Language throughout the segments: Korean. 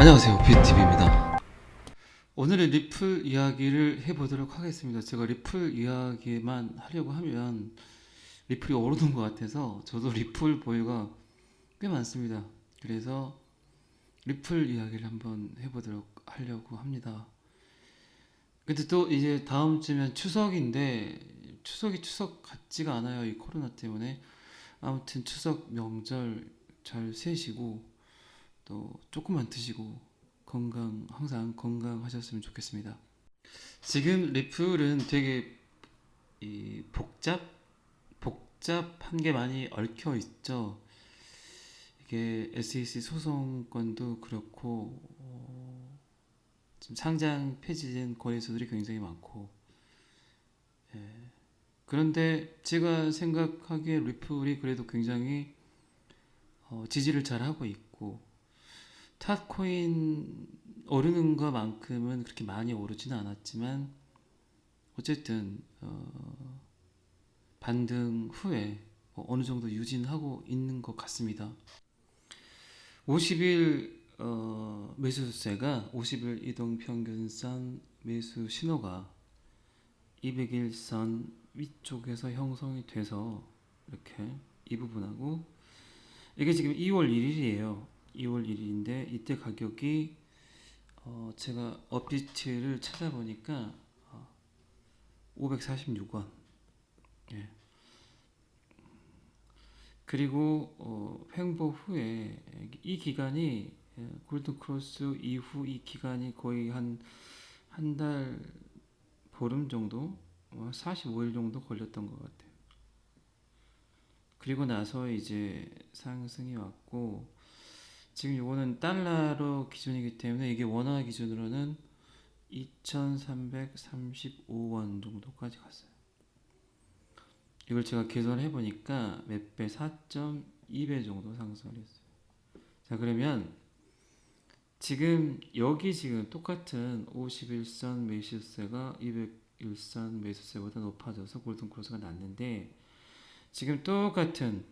안녕하세요, 뷰티비입니다. 오늘은 리플 이야기를 해보도록 하겠습니다. 제가 리플 이야기만 하려고 하면 리플이 오르는 것 같아서 저도 리플 보유가 꽤 많습니다. 그래서 리플 이야기를 한번 해보도록 하려고 합니다. 근데 또 이제 다음 주면 추석인데 추석이 추석 같지가 않아요. 이 코로나 때문에. 아무튼 추석 명절 잘 세시고 또 조금만 드시고 항상 건강하셨으면 좋겠습니다. 지금 리플은 되게 복잡한 게 많이 얽혀 있죠. 이게 SEC 소송권도 그렇고, 지금 상장 폐지된 거래소들이 굉장히 많고, 그런데 제가 생각하기에 리플이 그래도 굉장히 지지를 잘 하고 있고, 탓코인 오르는 것만큼은 그렇게 많이 오르지는 않았지만 어쨌든 반등 후에 어느 정도 유진하고 있는 것 같습니다. 50일 매수세가 50일 이동평균선 매수 신호가 200일선 위쪽에서 형성이 돼서 이렇게 이 부분하고, 이게 지금 2월 1일이에요. 2월 1일인데 이때 가격이 제가 업비트를 찾아보니까 546원. 예. 그리고 횡보 후에 이 기간이, 골든 크로스 이후 이 기간이 거의 한 달 보름 정도, 45일 정도 걸렸던 것 같아요. 그리고 나서 이제 상승이 왔고, 지금 이거는 달러로 기준이기 때문에 이게 원화 기준으로는 2,335원 정도까지 갔어요. 이걸 제가 계산을 해보니까 몇 배, 4.2배 정도 상승을 했어요. 자, 그러면 지금 여기 지금 똑같은 51선 매수세가 201선 매수세보다 높아져서 골든크로스가 났는데, 지금 똑같은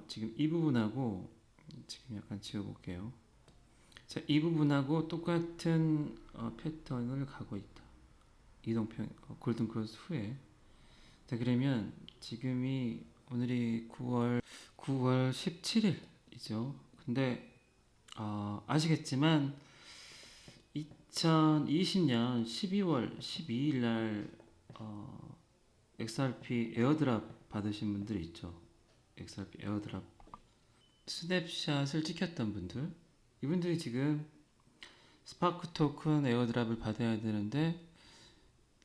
지금 이 부분하고, 지금 약간 지워볼게요. 자, 이 부분하고 똑같은 패턴을 가고 있다. 이동평 골든크로스 후에. 자, 그러면 지금이 오늘이 9월 17일이죠. 근데 아시겠지만 2020년 12월 12일 날 XRP 에어드랍 받으신 분들 있죠. XRP 에어드랍 스냅샷을 찍혔던 분들, 이분들이 지금 스파크 토큰 에어드랍을 받아야 되는데,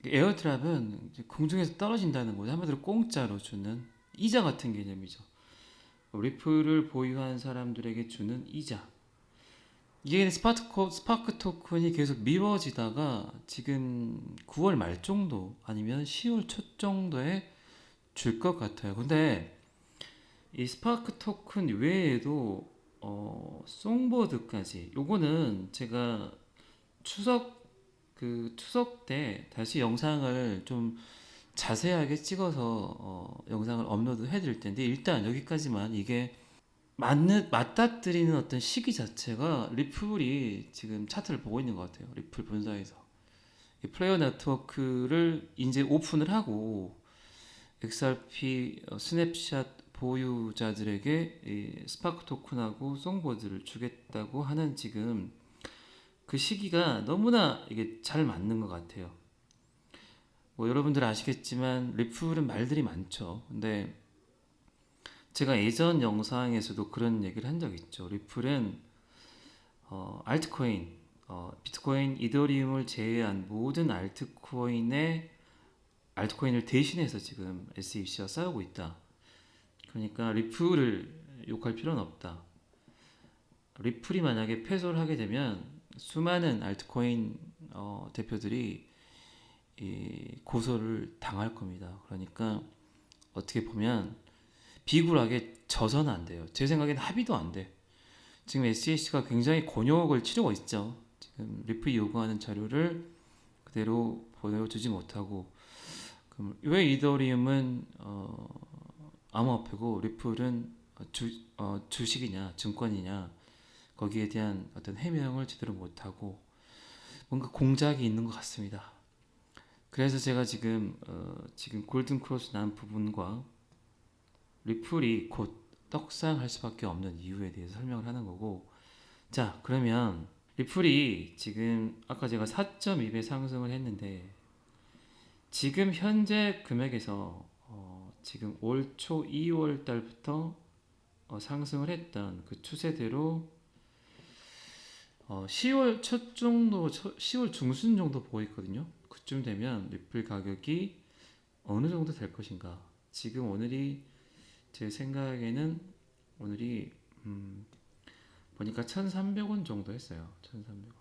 에어드랍은 이제 공중에서 떨어진다는 거죠. 한마디로 공짜로 주는 이자 같은 개념이죠. 리플을 보유한 사람들에게 주는 이자. 이게 스파크 토큰이 계속 미뤄지다가 지금 9월 말 정도 아니면 10월 초 정도에 줄 것 같아요. 근데 이 스파크 토큰 외에도 송보드까지, 요거는 제가 추석 때 다시 영상을 좀 자세하게 찍어서 영상을 업로드 해드릴 텐데, 일단 여기까지만. 이게 맞닥뜨리는 어떤 시기 자체가 리플이 지금 차트를 보고 있는 것 같아요. 리플 본사에서 플레이어 네트워크를 이제 오픈을 하고 XRP 스냅샷 보유자들에게 이 스파크 토큰하고 송보드를 주겠다고 하는 지금 그 시기가 너무나 이게 잘 맞는 것 같아요. 뭐 여러분들 아시겠지만 리플은 말들이 많죠. 근데 제가 예전 영상에서도 그런 얘기를 한 적 있죠. 리플은 알트코인, 비트코인, 이더리움을 제외한 모든 알트코인을 대신해서 지금 SEC와 싸우고 있다. 그러니까 리플을 욕할 필요는 없다. 리플이 만약에 패소를 하게 되면 수많은 알트코인 대표들이 고소를 당할 겁니다. 그러니까 어떻게 보면 비굴하게 져서는 안 돼요. 제 생각에는 합의도 안 돼. 지금 SEC가 굉장히 곤욕을 치르고 있죠. 지금 리플이 요구하는 자료를 그대로 보여주지 못하고, 그럼 왜 이더리움은 암호화폐고 리플은 주식이냐 증권이냐, 거기에 대한 어떤 해명을 제대로 못하고 뭔가 공작이 있는 것 같습니다. 그래서 제가 지금 골든 크로스 난 부분과 리플이 곧 떡상할 수밖에 없는 이유에 대해서 설명을 하는 거고, 자 그러면 리플이 지금 아까 제가 4.2배 상승을 했는데 지금 현재 금액에서 지금 올 초 2월 달부터 상승을 했던 그 추세대로 10월 첫 정도, 10월 중순 정도 보고 있거든요. 그쯤 되면 리플 가격이 어느 정도 될 것인가. 지금 오늘이 제 생각에는 오늘이 보니까 1,300원 정도 했어요. 1,300원.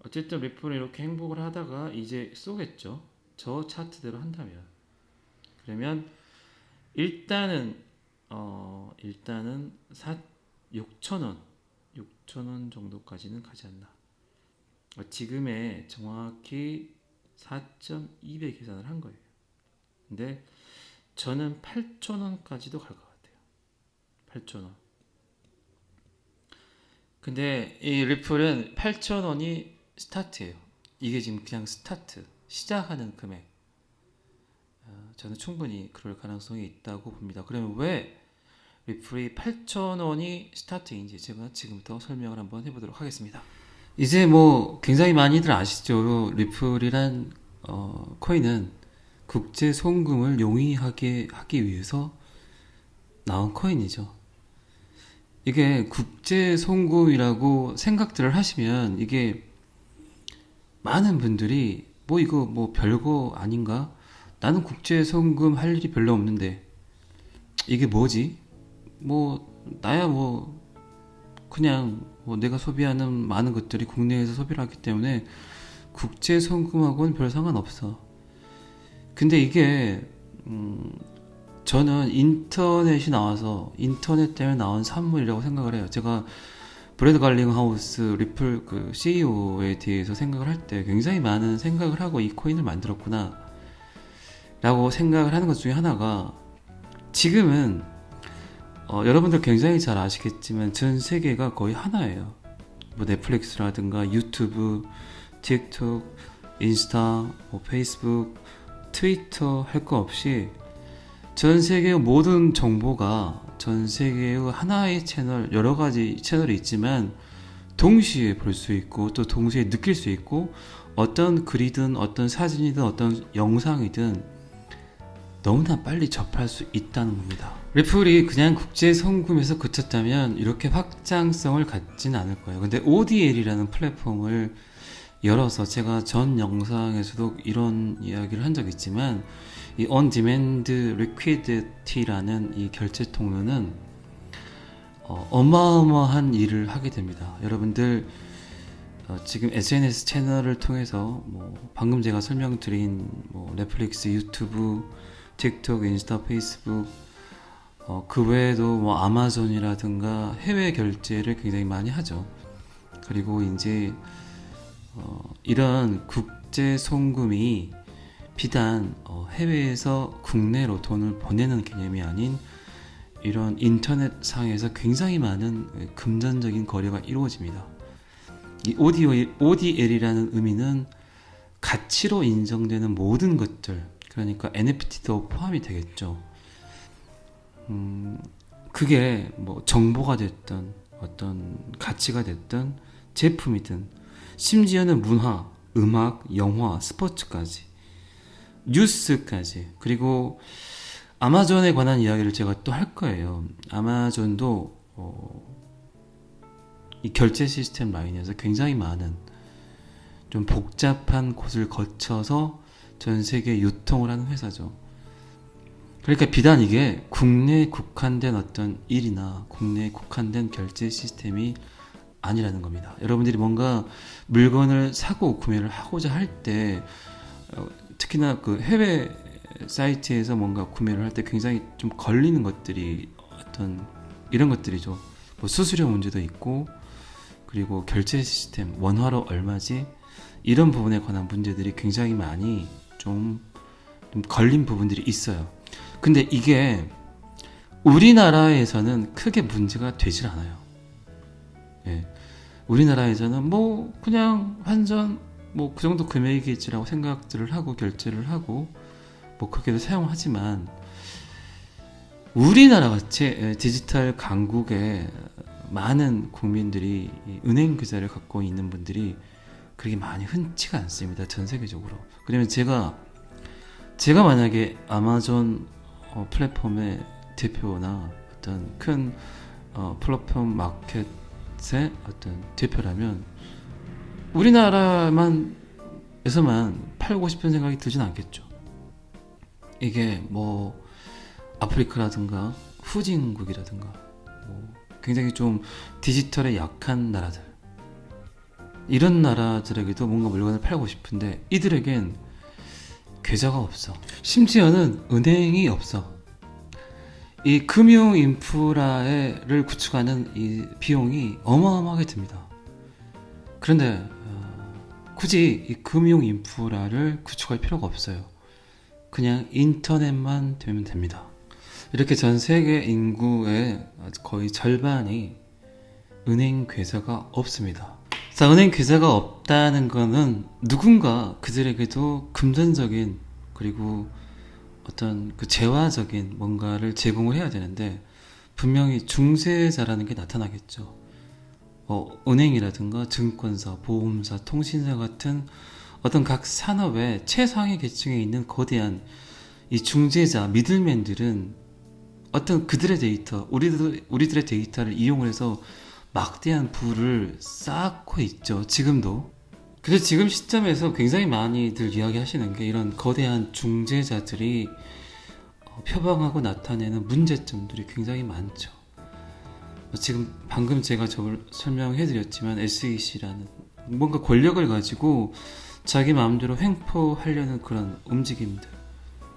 어쨌든 리플은 이렇게 행복을 하다가 이제 쏘겠죠. 저 차트대로 한다면. 그러면 일단은 6,000원 6,000원 정도까지는 가지 않나. 지금의 정확히 4.2배 계산을 한 거예요. 근데 저는 8,000원까지도 갈 것 같아요. 8,000원. 근데 이 리플은 8,000원이 스타트예요. 이게 지금 그냥 스타트, 시작하는 금액. 저는 충분히 그럴 가능성이 있다고 봅니다. 그러면 왜 리플이 8,000원이 스타트인지 제가 지금부터 설명을 한번 해보도록 하겠습니다. 이제 뭐 굉장히 많이들 아시죠? 리플이란 코인은 국제 송금을 용이하게 하기 위해서 나온 코인이죠. 이게 국제 송금이라고 생각들을 하시면 이게 많은 분들이 뭐 이거 뭐 별거 아닌가? 나는 국제 송금 할 일이 별로 없는데 이게 뭐지? 뭐 나야 뭐 그냥 뭐 내가 소비하는 많은 것들이 국내에서 소비를 하기 때문에 국제 송금하고는 별 상관없어. 근데 이게 저는 인터넷이 나와서 인터넷 때문에 나온 산물이라고 생각을 해요. 제가 브래드 갈링하우스 리플 그 CEO에 대해서 생각을 할 때 굉장히 많은 생각을 하고 이 코인을 만들었구나 라고 생각을 하는 것 중에 하나가, 지금은 여러분들 굉장히 잘 아시겠지만 전 세계가 거의 하나예요. 뭐 넷플릭스라든가 유튜브, 틱톡, 인스타, 뭐 페이스북, 트위터 할 거 없이 전 세계의 모든 정보가 전 세계의 하나의 채널, 여러 가지 채널이 있지만 동시에 볼 수 있고 또 동시에 느낄 수 있고, 어떤 글이든 어떤 사진이든 어떤 영상이든 너무나 빨리 접할 수 있다는 겁니다. 리플이 그냥 국제 송금에서 그쳤다면 이렇게 확장성을 갖진 않을 거예요. 근데 ODL이라는 플랫폼을 열어서, 제가 전 영상에서도 이런 이야기를 한 적이 있지만 이 On Demand Liquidity라는 이 결제 통로는 어마어마한 일을 하게 됩니다. 여러분들 지금 SNS 채널을 통해서 뭐 방금 제가 설명드린 뭐 넷플릭스, 유튜브, 틱톡, 인스타, 페이스북, 그 외에도 뭐 아마존이라든가 해외 결제를 굉장히 많이 하죠. 그리고 이제 이런 국제 송금이 비단 해외에서 국내로 돈을 보내는 개념이 아닌 이런 인터넷 상에서 굉장히 많은 금전적인 거래가 이루어집니다. 이 ODL이라는 의미는 가치로 인정되는 모든 것들, 그러니까 NFT도 포함이 되겠죠. 그게 뭐 정보가 됐든 어떤 가치가 됐든 제품이든 심지어는 문화, 음악, 영화, 스포츠까지, 뉴스까지, 그리고 아마존에 관한 이야기를 제가 또 할 거예요. 아마존도 이 결제 시스템 라인에서 굉장히 많은 좀 복잡한 곳을 거쳐서 전 세계에 유통을 하는 회사죠. 그러니까 비단 이게 국내에 국한된 어떤 일이나 국내에 국한된 결제 시스템이 아니라는 겁니다. 여러분들이 뭔가 물건을 사고 구매를 하고자 할 때, 특히나 그 해외 사이트에서 뭔가 구매를 할 때 굉장히 좀 걸리는 것들이 어떤 이런 것들이죠. 뭐 수수료 문제도 있고, 그리고 결제 시스템 원화로 얼마지, 이런 부분에 관한 문제들이 굉장히 많이 좀 걸린 부분들이 있어요. 근데 이게 우리나라에서는 크게 문제가 되질 않아요. 예. 우리나라에서는 뭐 그냥 환전 뭐 그 정도 금액이지라고 생각들을 하고 결제를 하고 뭐 그렇게도 사용하지만 우리나라 같이 디지털 강국에 많은 국민들이 은행 계좌를 갖고 있는 분들이 그렇게 많이 흔치가 않습니다. 전 세계적으로. 그러면 제가 만약에 아마존 플랫폼의 대표나 어떤 큰 플랫폼 마켓의 어떤 대표라면 우리나라만 에서만 팔고 싶은 생각이 들진 않겠죠. 이게 뭐 아프리카라든가 후진국이라든가 뭐 굉장히 좀 디지털에 약한 나라들, 이런 나라들에게도 뭔가 물건을 팔고 싶은데 이들에겐 계좌가 없어. 심지어는 은행이 없어. 이 금융 인프라를 구축하는 이 비용이 어마어마하게 듭니다. 그런데 굳이 이 금융 인프라를 구축할 필요가 없어요. 그냥 인터넷만 되면 됩니다. 이렇게 전 세계 인구의 거의 절반이 은행 계좌가 없습니다. 자, 은행 계좌가 없다는 거는 누군가 그들에게도 금전적인 그리고 어떤 그 재화적인 뭔가를 제공을 해야 되는데 분명히 중재자라는 게 나타나겠죠. 은행이라든가 증권사, 보험사, 통신사 같은 어떤 각 산업의 최상위 계층에 있는 거대한 이 중재자, 미들맨들은 어떤 그들의 데이터, 우리들의 데이터를 이용을 해서 막대한 부를 쌓고 있죠. 지금도. 그래서 지금 시점에서 굉장히 많이들 이야기하시는 게 이런 거대한 중재자들이 표방하고 나타내는 문제점들이 굉장히 많죠. 지금 방금 제가 저걸 설명해드렸지만 SEC라는 뭔가 권력을 가지고 자기 마음대로 횡포하려는 그런 움직임들,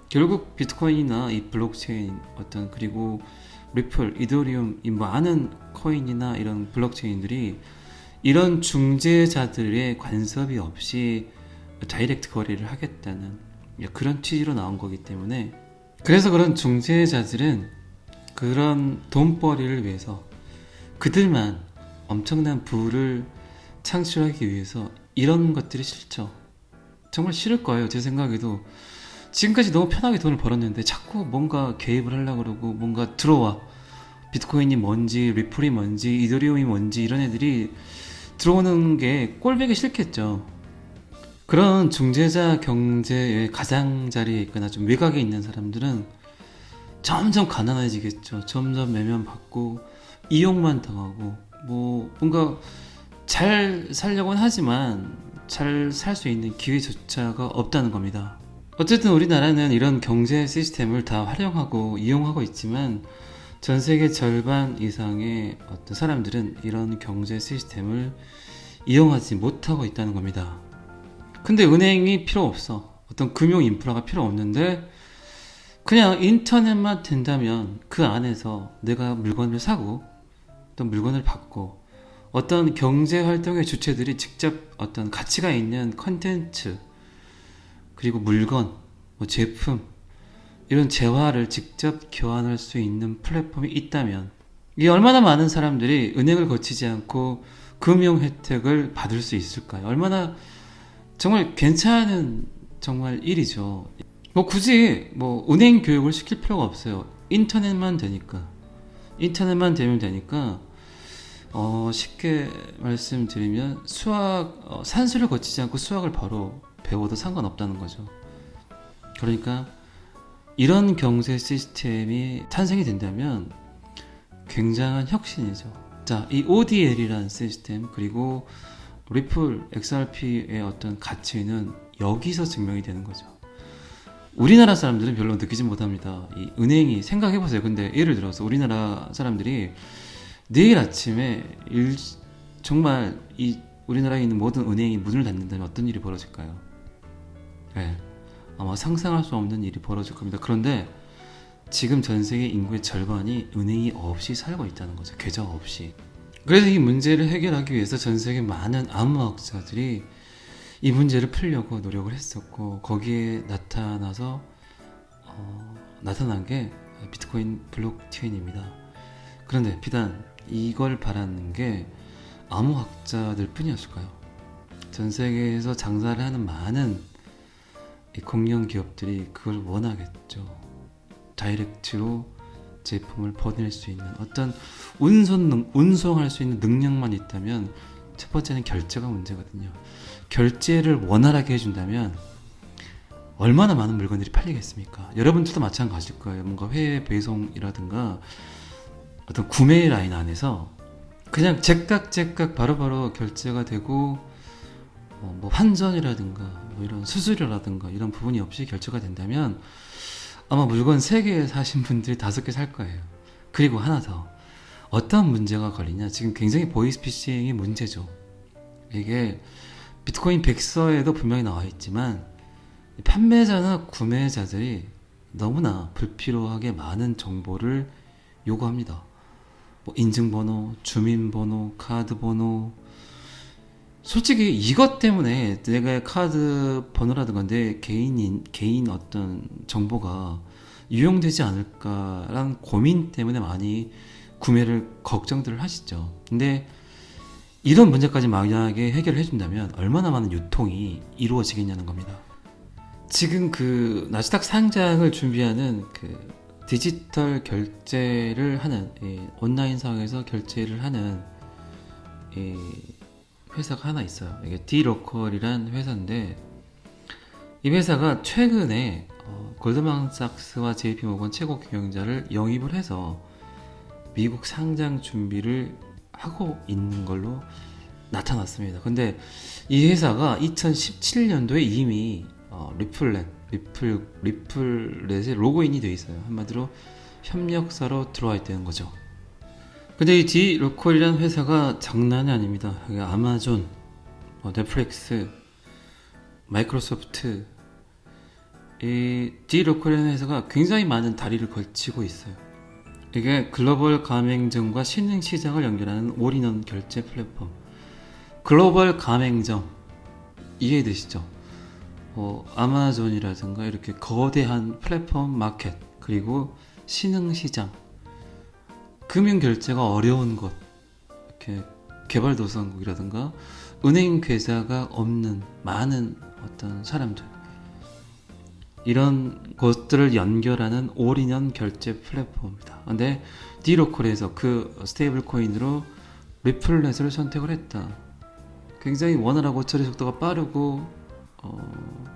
결국 비트코인이나 이 블록체인 어떤 그리고 리플, 이더리움 이 많은 코인이나 이런 블록체인들이 이런 중재자들의 간섭이 없이 다이렉트 거래를 하겠다는 그런 취지로 나온 거기 때문에, 그래서 그런 중재자들은 그런 돈벌이를 위해서 그들만 엄청난 부를 창출하기 위해서 이런 것들이 싫죠. 정말 싫을 거예요. 제 생각에도 지금까지 너무 편하게 돈을 벌었는데 자꾸 뭔가 개입을 하려고 그러고 뭔가 들어와. 비트코인이 뭔지, 리플이 뭔지, 이더리움이 뭔지 이런 애들이 들어오는 게 꼴보기 싫겠죠. 그런 중재자 경제의 가장자리에 있거나 좀 외곽에 있는 사람들은 점점 가난해지겠죠. 점점 매면받고 이용만 당하고 뭐 뭔가 잘 살려고는 하지만 잘 살 수 있는 기회조차가 없다는 겁니다. 어쨌든 우리나라는 이런 경제 시스템을 다 활용하고 이용하고 있지만 전 세계 절반 이상의 어떤 사람들은 이런 경제 시스템을 이용하지 못하고 있다는 겁니다. 근데 은행이 필요 없어. 어떤 금융 인프라가 필요 없는데 그냥 인터넷만 된다면 그 안에서 내가 물건을 사고 또 물건을 받고 어떤 경제 활동의 주체들이 직접 어떤 가치가 있는 컨텐츠 그리고 물건, 뭐 제품 이런 재화를 직접 교환할 수 있는 플랫폼이 있다면 이게 얼마나 많은 사람들이 은행을 거치지 않고 금융 혜택을 받을 수 있을까요? 얼마나 정말 괜찮은 정말 일이죠. 뭐 굳이 뭐 은행 교육을 시킬 필요가 없어요. 인터넷만 되니까 쉽게 말씀드리면 수학 산수를 거치지 않고 수학을 바로 배워도 상관없다는 거죠. 그러니까 이런 경제 시스템이 탄생이 된다면 굉장한 혁신이죠. 자, 이 ODL이라는 시스템 그리고 리플, XRP의 어떤 가치는 여기서 증명이 되는 거죠. 우리나라 사람들은 별로 느끼지 못합니다. 이 은행이 생각해보세요. 근데 예를 들어서 우리나라 사람들이 내일 아침에 정말 이 우리나라에 있는 모든 은행이 문을 닫는다면 어떤 일이 벌어질까요? 네, 아마 상상할 수 없는 일이 벌어질 겁니다. 그런데 지금 전 세계 인구의 절반이 은행이 없이 살고 있다는 거죠. 계좌 없이. 그래서 이 문제를 해결하기 위해서 전 세계 많은 암흑학자들이 이 문제를 풀려고 노력을 했었고 거기에 나타난 게 비트코인 블록체인입니다. 그런데 비단 이걸 바라는 게 암호학자들 뿐이었을까요? 전 세계에서 장사를 하는 많은 이 공룡 기업들이 그걸 원하겠죠. 다이렉트로 제품을 보낼 수 있는 어떤 운송할 수 있는 능력만 있다면 첫 번째는 결제가 문제거든요. 결제를 원활하게 해준다면 얼마나 많은 물건들이 팔리겠습니까? 여러분들도 마찬가지일 거예요. 뭔가 해외 배송이라든가 어떤 구매 라인 안에서 그냥 제깍 바로바로 결제가 되고 뭐 환전이라든가 뭐 이런 수수료라든가 이런 부분이 없이 결제가 된다면 아마 물건 3개 사신 분들이 5개 살 거예요. 그리고 하나 더, 어떤 문제가 걸리냐, 지금 굉장히 보이스피싱이 문제죠. 이게 비트코인 백서에도 분명히 나와 있지만 판매자나 구매자들이 너무나 불필요하게 많은 정보를 요구합니다. 뭐 인증번호, 주민번호, 카드번호. 솔직히 이것 때문에 내가 카드 번호라든가 내 개인 어떤 정보가 유용되지 않을까라는 고민 때문에 많이 구매를 걱정들을 하시죠. 근데 이런 문제까지 만약에 해결을 해준다면 얼마나 많은 유통이 이루어지겠냐는 겁니다. 지금 그 나스닥 상장을 준비하는 그 디지털 결제를 하는 온라인 상에서 결제를 하는 회사가 하나 있어요. 이게 디로컬이란 회사인데 이 회사가 최근에 골드만삭스와 JP모건 최고 경영자를 영입을 해서 미국 상장 준비를 하고 있는 걸로 나타났습니다. 근데 이 회사가 2017년도에 이미 리플렛의 로그인이 되어 있어요. 한마디로 협력사로 들어와 있다는 거죠. 근데 이 디로컬이라는 회사가 장난이 아닙니다. 아마존, 넷플릭스, 마이크로소프트, 이 디로컬이라는 회사가 굉장히 많은 다리를 걸치고 있어요. 이게 글로벌 가맹점과 신흥시장을 연결하는 올인원 결제 플랫폼. 글로벌 가맹점 이해되시죠? 아마존이라든가 이렇게 거대한 플랫폼 마켓, 그리고 신흥시장, 금융결제가 어려운 곳, 이렇게 개발도상국이라든가 은행 계좌가 없는 많은 어떤 사람들, 이런 것들을 연결하는 올인원 결제 플랫폼입니다. 근데 디로컬에서 그 스테이블 코인으로 리플렛을 선택을 했다. 굉장히 원활하고 처리 속도가 빠르고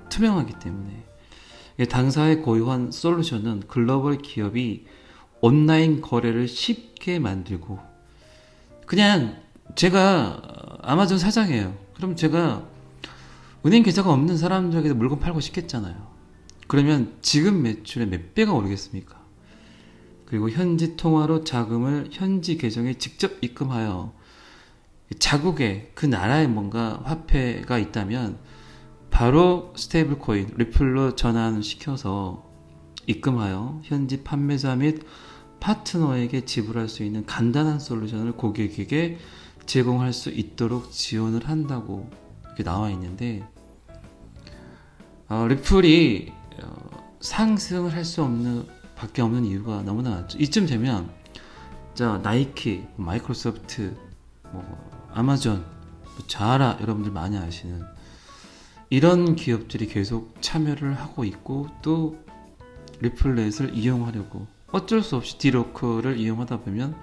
투명하기 때문에 당사의 고유한 솔루션은 글로벌 기업이 온라인 거래를 쉽게 만들고, 그냥 제가 아마존 사장이에요. 그럼 제가 은행 계좌가 없는 사람들에게 물건 팔고 싶겠잖아요. 그러면 지금 매출의 몇 배가 오르겠습니까? 그리고 현지 통화로 자금을 현지 계정에 직접 입금하여 자국의 그 나라에 뭔가 화폐가 있다면 바로 스테이블 코인 리플로 전환시켜서 입금하여 현지 판매자 및 파트너에게 지불할 수 있는 간단한 솔루션을 고객에게 제공할 수 있도록 지원을 한다고 이렇게 나와 있는데, 리플이 상승을 할 수 없는 밖에 없는 이유가 너무나 많죠. 이쯤 되면 나이키, 마이크로소프트, 아마존, 자라, 여러분들 많이 아시는 이런 기업들이 계속 참여를 하고 있고, 또 리플렛을 이용하려고 어쩔 수 없이 디로컬을 이용하다 보면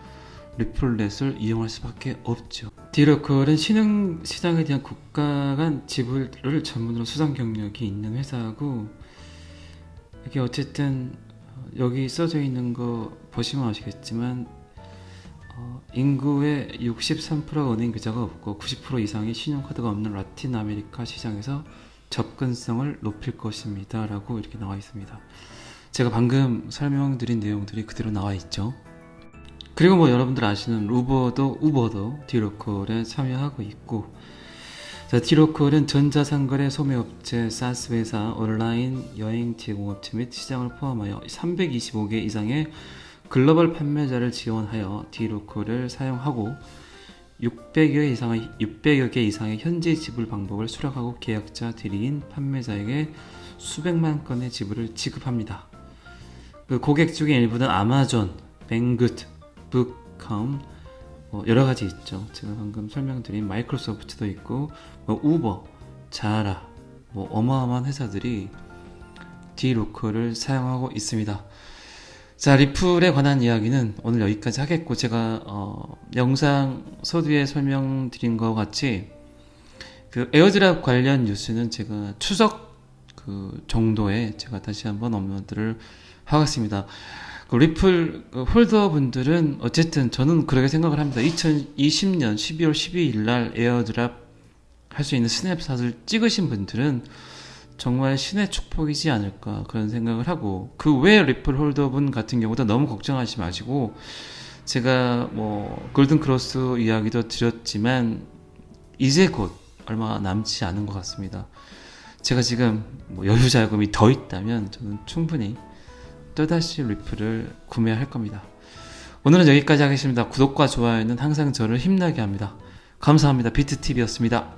리플렛을 이용할 수밖에 없죠. 디로컬은 신흥시장에 대한 국가 간 지불을 전문으로 수상 경력이 있는 회사고, 이게 어쨌든 여기 써져 있는 거 보시면 아시겠지만 인구의 63%가 은행 계좌가 없고 90% 이상이 신용카드가 없는 라틴 아메리카 시장에서 접근성을 높일 것입니다 라고 이렇게 나와 있습니다. 제가 방금 설명드린 내용들이 그대로 나와 있죠. 그리고 여러분들 아시는 우버도 디로컬에 참여하고 있고, 디로컬은 전자상거래 소매업체, 사스 회사, 온라인 여행 제공업체 및 시장을 포함하여 325개 이상의 글로벌 판매자를 지원하여 디로컬을 사용하고 600여 개 이상의 현지 지불 방법을 수락하고 계약자 대리인 판매자에게 수백만 건의 지불을 지급합니다. 그 고객 중에 일부는 아마존, 뱅굿, 북컴, 여러 가지 있죠. 제가 방금 설명드린 마이크로소프트도 있고 우버, 자라, 어마어마한 회사들이 디로커를 사용하고 있습니다. 자, 리플에 관한 이야기는 오늘 여기까지 하겠고, 제가 영상 서두에 설명드린 것 같이 그 에어드랍 관련 뉴스는 제가 추석 그 정도에 제가 다시 한번 업로드를 하겠습니다. 그 리플 홀더 분들은 어쨌든 저는 그렇게 생각을 합니다. 2020년 12월 12일 날 에어드랍 할 수 있는 스냅샷을 찍으신 분들은 정말 신의 축복이지 않을까 그런 생각을 하고, 그 외 리플 홀더분 같은 경우도 너무 걱정하지 마시고, 제가 골든 크로스 이야기도 드렸지만 이제 곧 얼마 남지 않은 것 같습니다. 제가 지금 여유 자금이 더 있다면 저는 충분히 또다시 리플을 구매할 겁니다. 오늘은 여기까지 하겠습니다. 구독과 좋아요는 항상 저를 힘나게 합니다. 감사합니다. 비트TV였습니다.